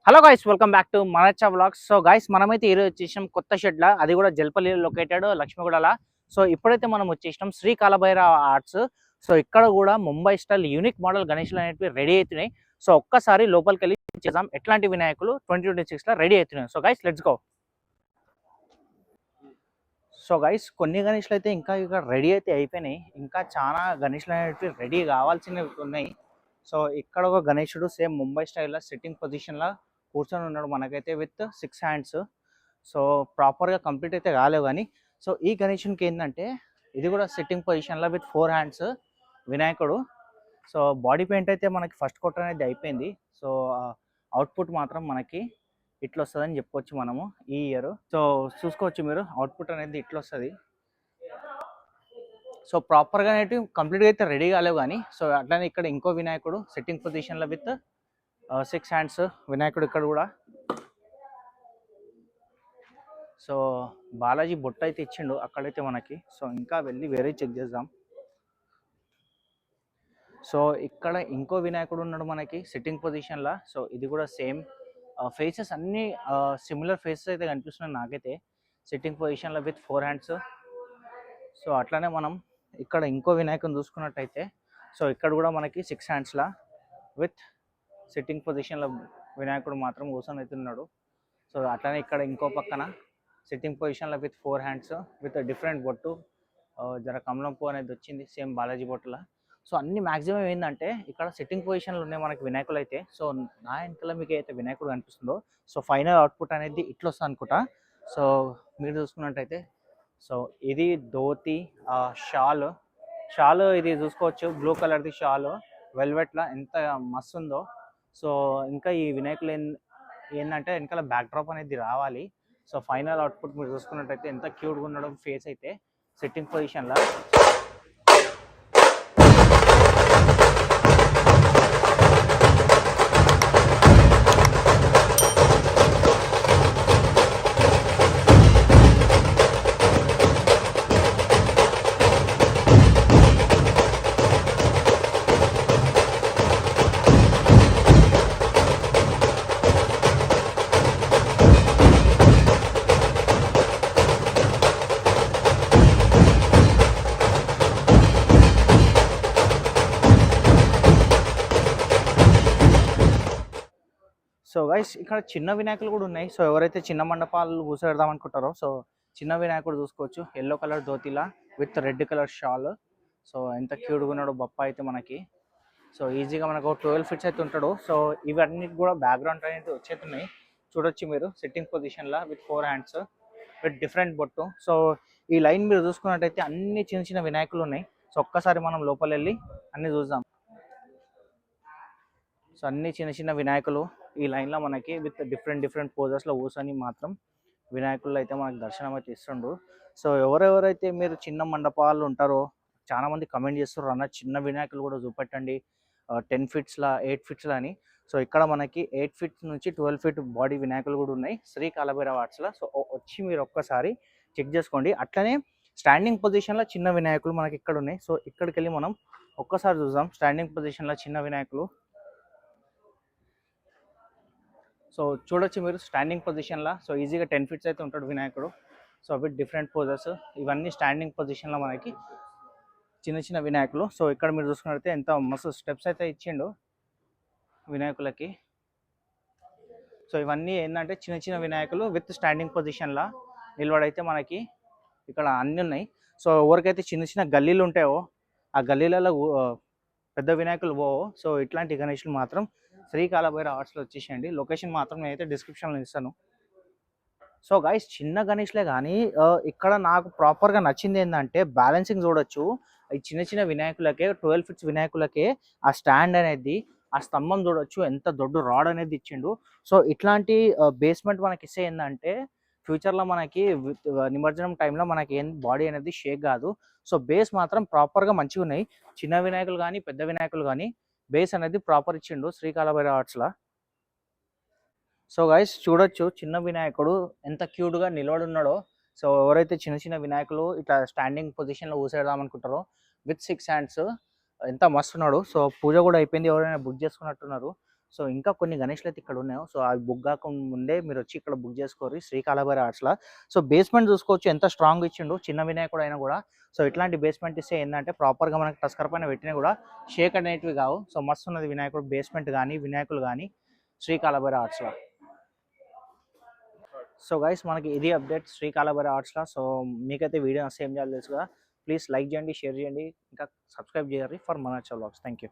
Hello guys, welcome back to మనచ్చ vlogs. So guys, మనమైతే ఈరోజు వచ్చేసాం కొత్త షెడ్ లా, అది కూడా జల్పల్లి లొకేటెడ్ లక్ష్మీగూడలా. సో ఇప్పుడైతే మనం వచ్చేసాం శ్రీ కాలభైరవ ఆర్ట్స్. సో ఇక్కడ కూడా ముంబై స్టైల్ యూనిక్ మోడల్ గణేష్లు అనేవి రెడీ అవుతున్నాయి. సో ఒక్కసారి లోపలికి వెళ్ళి చేద్దాం ఎట్లాంటి వినాయకులు 2026 లో రెడీ అవుతున్నాయి. So guys, let's go. So guys, కొన్ని గణేష్లు అయితే ఇంకా ఇక్కడ రెడీ అయితే అయిపోయినాయి. ఇంకా చాలా గణేష్లు అనేవి రెడీ కావాల్సినవి ఉన్నాయి. సో ఇక్కడ ఒక గణేశుడు సేమ్ ముంబై స్టైల్లో సిట్టింగ్ పొజిషన్లో కూర్చొని ఉన్నాడు మనకైతే విత్ 6 హ్యాండ్స్. సో ప్రాపర్గా కంప్లీట్ అయితే కాలేవు కానీ, సో ఈ గణేశునికి ఏంటంటే ఇది కూడా సిట్టింగ్ పొజిషన్లో విత్ 4 హ్యాండ్స్ వినాయకుడు. సో బాడీ పెయింట్ అయితే మనకి ఫస్ట్ కోట్ అనేది అయిపోయింది. సో అవుట్పుట్ మాత్రం మనకి ఇట్లా వస్తుందని చెప్పుకోవచ్చు మనము ఈ ఇయర్. సో చూసుకోవచ్చు మీరు, అవుట్పుట్ అనేది ఇట్లా వస్తుంది. సో ప్రాపర్గా అనేవి కంప్లీట్గా అయితే రెడీ కాలేవు కానీ, సో అట్లానే ఇక్కడ ఇంకో వినాయకుడు సిట్టింగ్ పొజిషన్లో విత్ 6 హ్యాండ్స్ వినాయకుడు ఇక్కడ కూడా. సో బాలాజీ బొట్టు అయితే ఇచ్చిండు అక్కడైతే మనకి. సో ఇంకా వెళ్ళి వేరే చెక్ చేద్దాం. సో ఇక్కడ ఇంకో వినాయకుడు ఉన్నాడు మనకి సిట్టింగ్ పొజిషన్లో. సో ఇది కూడా సేమ్ ఫేసెస్ అన్నీ సిమిలర్ ఫేసెస్ అయితే కనిపిస్తున్నాయి నాకైతే సిట్టింగ్ పొజిషన్లో విత్ 4 హ్యాండ్స్. సో అట్లానే మనం ఇక్కడ ఇంకో వినాయకుని చూసుకున్నట్టయితే, సో ఇక్కడ కూడా మనకి 6 హ్యాండ్స్లా విత్ సిట్టింగ్ పొజిషన్లో వినాయకుడు మాత్రం కూర్చొని అవుతున్నాడు. సో అట్లానే ఇక్కడ ఇంకో పక్కన సిట్టింగ్ పొజిషన్లో విత్ 4 హ్యాండ్స్ విత్ డిఫరెంట్ బొట్టు, జర కమలం పువ్వు అనేది వచ్చింది సేమ్ బాలాజీ బొట్టులా. సో అన్ని మ్యాక్సిమం ఏంటంటే ఇక్కడ సిట్టింగ్ పొజిషన్లో ఉన్నాయి మనకి వినాయకులు అయితే. సో నా వెనకాల మీకు అయితే వినాయకుడు కనిపిస్తుందో, సో ఫైనల్ అవుట్పుట్ అనేది ఇట్లా వస్తుంది అనుకుంటా. సో మీరు చూసుకున్నట్టయితే, సో ఇది ధోతి షాల్ ఇది చూసుకోవచ్చు, బ్లూ కలర్ది షాల్ వెల్వెట్లా ఎంత మస్తు ఉందో. సో ఇంకా ఈ వినాయకులు ఏంటంటే వెనకాల బ్యాక్ డ్రాప్ అనేది రావాలి. సో ఫైనల్ అవుట్పుట్ మీరు చూసుకున్నట్టయితే ఎంత క్యూట్గా ఉండడం ఫేస్ అయితే సిట్టింగ్ పొజిషన్లో. సో గైస్, ఇక్కడ చిన్న వినాయకులు కూడా ఉన్నాయి. సో ఎవరైతే చిన్న మండపాలు కూర్చోబెడదాం అనుకుంటారో, సో చిన్న వినాయకుడు చూసుకోవచ్చు. ఎల్లో కలర్ ధోతిలా with red colour shawl. So ఎంత క్యూట్గా ఉన్నాడు బప్ప అయితే మనకి. సో ఈజీగా మనకు 12 ఫీట్స్ అయితే ఉంటాడు. సో ఇవన్నీ కూడా బ్యాక్గ్రౌండ్ అనేది వచ్చేస్తున్నాయి చూడొచ్చు మీరు సిట్టింగ్ పొజిషన్లో విత్ 4 హ్యాండ్స్ విత్ డిఫరెంట్ బొట్టు. సో ఈ లైన్ మీరు చూసుకున్నట్టయితే అన్ని చిన్న చిన్న వినాయకులు ఉన్నాయి. సో ఒక్కసారి మనం లోపల వెళ్ళి అన్ని చూద్దాం. సో అన్ని చిన్న చిన్న వినాయకులు ఈ లైన్లో మనకి విత్ డిఫరెంట్ పోజెస్లో కూర్చొని మాత్రం వినాయకులు అయితే మనకి దర్శనం అయితే ఇస్తుండ్రు. సో ఎవరెవరైతే మీరు చిన్న మండపాలు ఉంటారో చాలా మంది కమెంట్ చేస్తారు, అన్న చిన్న వినాయకులు కూడా చూపెట్టండి 10 ఫీట్స్లా 8 ఫీట్స్లా అని. సో ఇక్కడ మనకి 8 ఫీట్స్ నుంచి 12 ఫీట్ బాడీ వినాయకులు కూడా ఉన్నాయి శ్రీ కాలభైరవ ఆర్ట్స్లో. సో వచ్చి మీరు ఒక్కసారి చెక్ చేసుకోండి. అట్లనే స్టాండింగ్ పొజిషన్లో చిన్న వినాయకులు మనకి ఇక్కడ ఉన్నాయి. సో ఇక్కడికి వెళ్ళి మనం ఒక్కసారి చూద్దాం స్టాండింగ్ పొజిషన్లో చిన్న వినాయకులు. సో చూడొచ్చు మీరు స్టాండింగ్ పొజిషన్లో. సో ఈజీగా 10 ఫీట్స్ అయితే ఉంటాడు వినాయకుడు. సో విత్ డిఫరెంట్ పోజెస్ ఇవన్నీ స్టాండింగ్ పొజిషన్లో మనకి చిన్న చిన్న వినాయకులు. సో ఇక్కడ మీరు చూసుకున్నట్లయితే ఎంత మస్తు స్టెప్స్ అయితే ఇచ్చిండు వినాయకులకి. సో ఇవన్నీ ఏంటంటే చిన్న చిన్న వినాయకులు విత్ స్టాండింగ్ పొజిషన్లో నిలబడైతే మనకి ఇక్కడ అన్నీ ఉన్నాయి. సో ఎవరికైతే చిన్న చిన్న గల్లీలు ఉంటాయో ఆ గల్లీలలో పెద్ద వినాయకులు పోవో, సో ఇట్లాంటి గణేషులు మాత్రం శ్రీ కాలభైరవ ఆర్ట్స్లో వచ్చేసేయండి. లొకేషన్ మాత్రం నేనైతే డిస్క్రిప్షన్లో ఇస్తాను. సో గైస్, చిన్న గణేష్లే కానీ ఇక్కడ నాకు ప్రాపర్గా నచ్చింది ఏంటంటే బ్యాలెన్సింగ్ చూడొచ్చు. ఈ చిన్న చిన్న వినాయకులకే 12 ఫీట్స్ వినాయకులకే ఆ స్టాండ్ అనేది, ఆ స్తంభం చూడొచ్చు ఎంత దొడ్డు రాడ్ అనేది ఇచ్చిండు. సో ఇట్లాంటి బేస్మెంట్ మనకి ఇస్తే ఏంటంటే ఫ్యూచర్లో మనకి నిమజ్జనం టైంలో మనకి ఏం బాడీ అనేది షేక్ కాదు. సో బేస్ మాత్రం ప్రాపర్గా మంచిగా ఉన్నాయి. చిన్న వినాయకులు కానీ పెద్ద వినాయకులు కానీ బేస్ అనేది ప్రాపర్ ఇచ్చిండు శ్రీ కాలభైరవ ఆర్ట్స్లో. సో గైస్ చూడొచ్చు చిన్న వినాయకుడు ఎంత క్యూట్గా నిలబడి ఉన్నాడో. సో ఎవరైతే చిన్న చిన్న వినాయకులు ఇట్లా స్టాండింగ్ పొజిషన్లో కూసేద్దాం అనుకుంటారో విత్ 6 హ్యాండ్స్ ఎంత మస్తు ఉన్నాడు. సో పూజ కూడా అయిపోయింది, ఎవరైనా బుక్ చేసుకున్నట్టున్నారు. సో ఇంకా కొన్ని గణేష్లు అయితే ఇక్కడ ఉన్నాయో సో అవి బుక్ కాకుండా ముందే మీరు వచ్చి ఇక్కడ బుక్ చేసుకోరు శ్రీకాళహస్తి ఆర్ట్స్లో. సో బేస్మెంట్ చూసుకోవచ్చు ఎంత స్ట్రాంగ్ ఇచ్చిండు, చిన్న వినాయకుడు అయినా కూడా. సో ఇట్లాంటి బేస్మెంట్ ఇస్తే ఏంటంటే ప్రాపర్గా మనకి టస్కర్ పైన పెట్టినా కూడా షేక్ అనేటివి కావు. సో మస్తు ఉన్నది వినాయకుడు బేస్మెంట్ కానీ వినాయకులు కానీ శ్రీకాళహస్తి ఆర్ట్స్లో. సో గైస్ మనకి ఇది అప్డేట్ శ్రీకాళహస్తి ఆర్ట్స్లో. సో మీకైతే వీడియో నచ్చితే ఏం చేయాలి తెలుసు కదా, ప్లీజ్ లైక్ చేయండి, షేర్ చేయండి, ఇంకా సబ్స్క్రైబ్ చేయండి ఫర్ మన వ్లాగ్స్. Thank you.